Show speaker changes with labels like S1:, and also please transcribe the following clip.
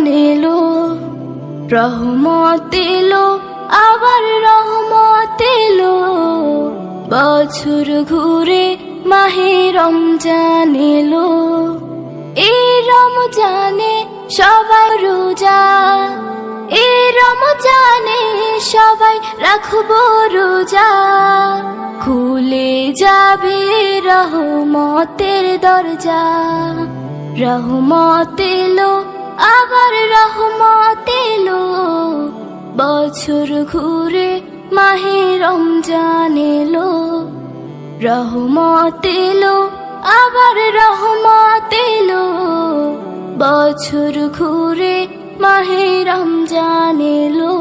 S1: এলো, রহমত এলো, আবার রহমত এলো। বছর ঘুরে মাহে রমজান এলো। এই রমজানে সবাই রোজা, এই রমজানে সবাই রাখবো রোজা। খুলে যাবে রহমতের দরজা। রহমত এলো, আবার রহমত এলো। বছর ঘুরে মাহে রমজান এলো। রহমত এলো, আবার রহমত এলো। বছর ঘুরে মাহে রমজান এলো।